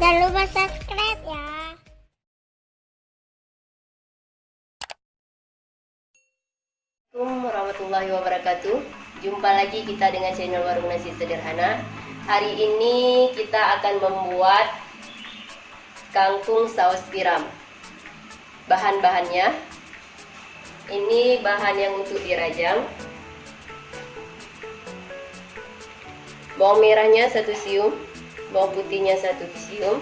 Jangan lupa subscribe ya. Assalamualaikum warahmatullahi wabarakatuh. Jumpa lagi kita dengan channel Warung Nasi Sederhana. Hari ini kita akan membuat kangkung saus tiram. Bahan-bahannya, ini bahan yang untuk dirajang. Bawang merahnya 1 siung, bawang putihnya 1 siung,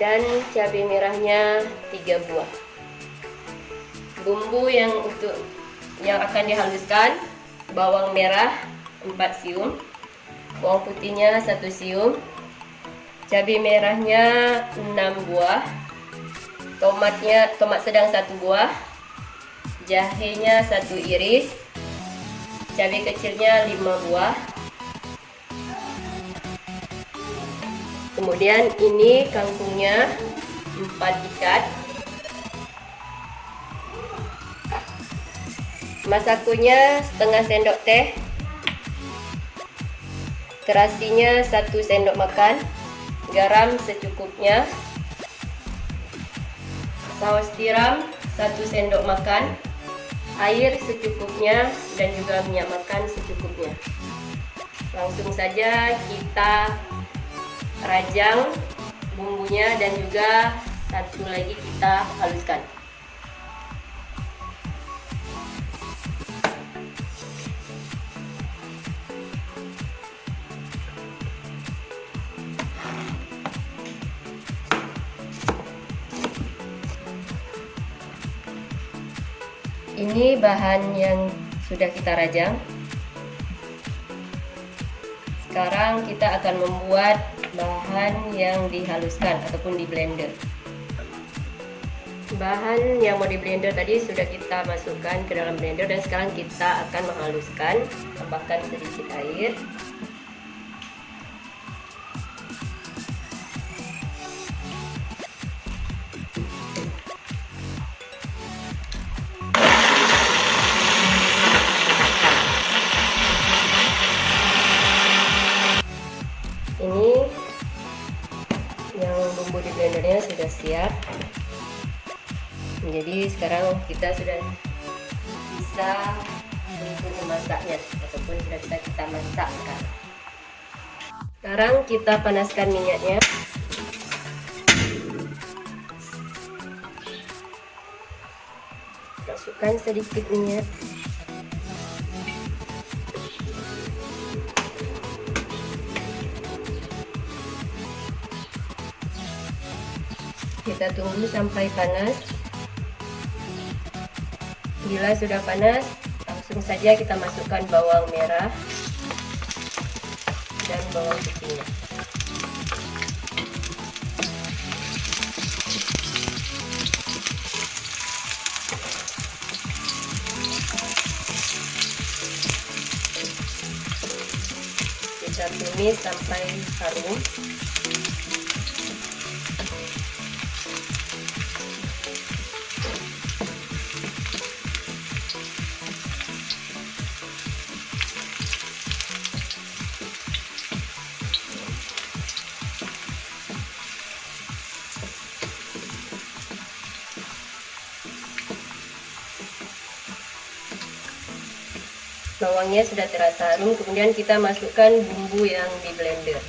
dan cabai merahnya 3 buah. Bumbu yang akan dihaluskan: bawang merah 4 siung, bawang putihnya 1 siung, cabai merahnya 6 buah, tomat sedang 1 buah, jahenya 1 iris, cabai kecilnya 5 buah. Kemudian ini kangkungnya 4 ikat. Masakunya setengah sendok teh, terasinya 1 sendok makan, garam secukupnya, saus tiram 1 sendok makan, air secukupnya, dan juga minyak makan secukupnya. Langsung saja kita rajang bumbunya dan juga satu lagi kita haluskan. Ini bahan yang sudah kita rajang. Sekarang kita akan membuat bahan yang dihaluskan ataupun di blender. Bahan yang mau di blender tadi sudah kita masukkan ke dalam blender, dan sekarang kita akan menghaluskan. Tambahkan sedikit air. Ini yang bumbu di blendernya sudah siap. Jadi sekarang kita sudah bisa untuk memasaknya, ataupun sudah bisa kita masak sekarang. Sekarang kita panaskan minyaknya. Masukkan sedikit minyak. Kita tunggu sampai panas. Bila sudah panas, langsung saja kita masukkan bawang merah dan bawang putihnya. Kita tumis sampai harum. Bawangnya sudah terasa harum, kemudian kita masukkan bumbu yang di blender.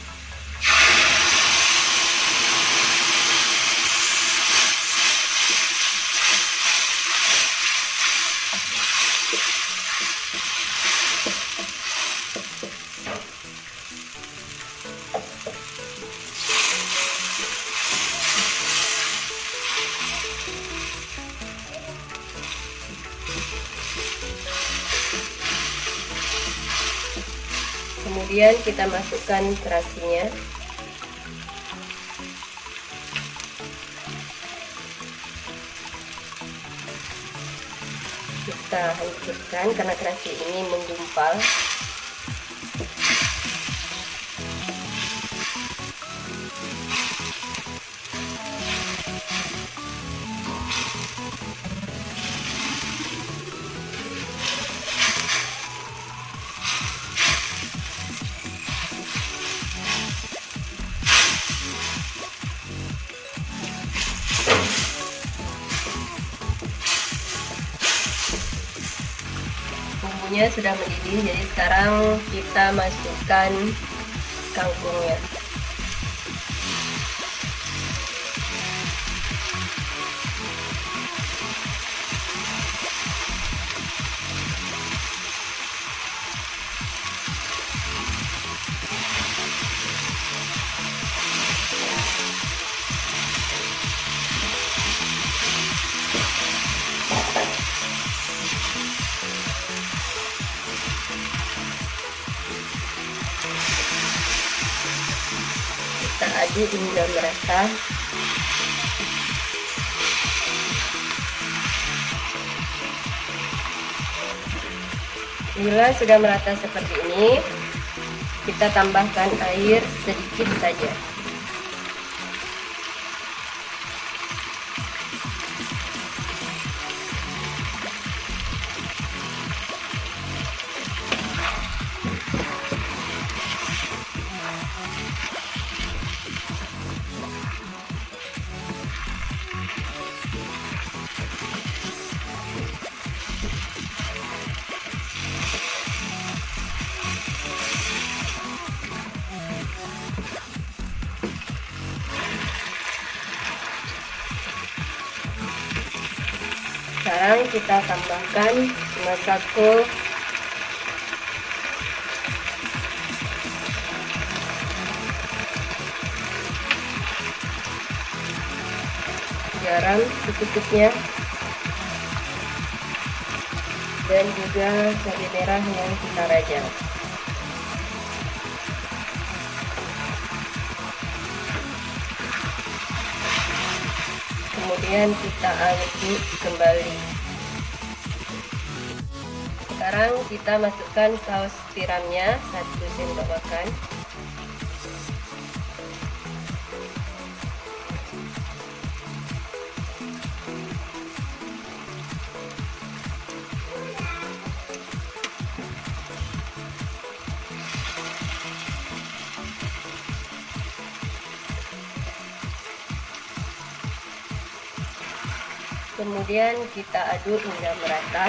Kemudian kita masukkan terasinya. Kita hancurkan karena terasi ini menggumpal. minyaknya sudah mendidih, jadi sekarang kita masukkan kangkungnya. Kita aduk hingga merata. Bila sudah merata seperti ini, kita tambahkan air sedikit saja. Sekarang kita tambahkan masako, garam secukupnya, dan juga cabai merah yang kita rajang. Kemudian kita aduk kembali. Sekarang kita masukkan saus tiramnya 1 sendok makan. Kemudian kita aduk hingga merata.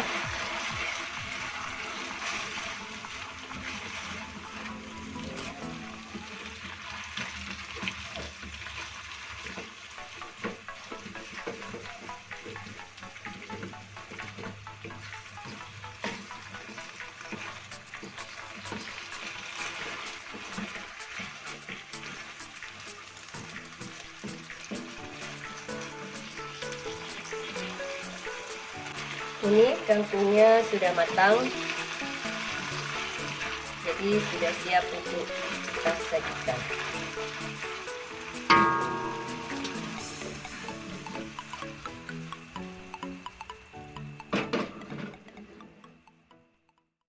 Ini kangkungnya sudah matang, jadi sudah siap untuk kita sajikan.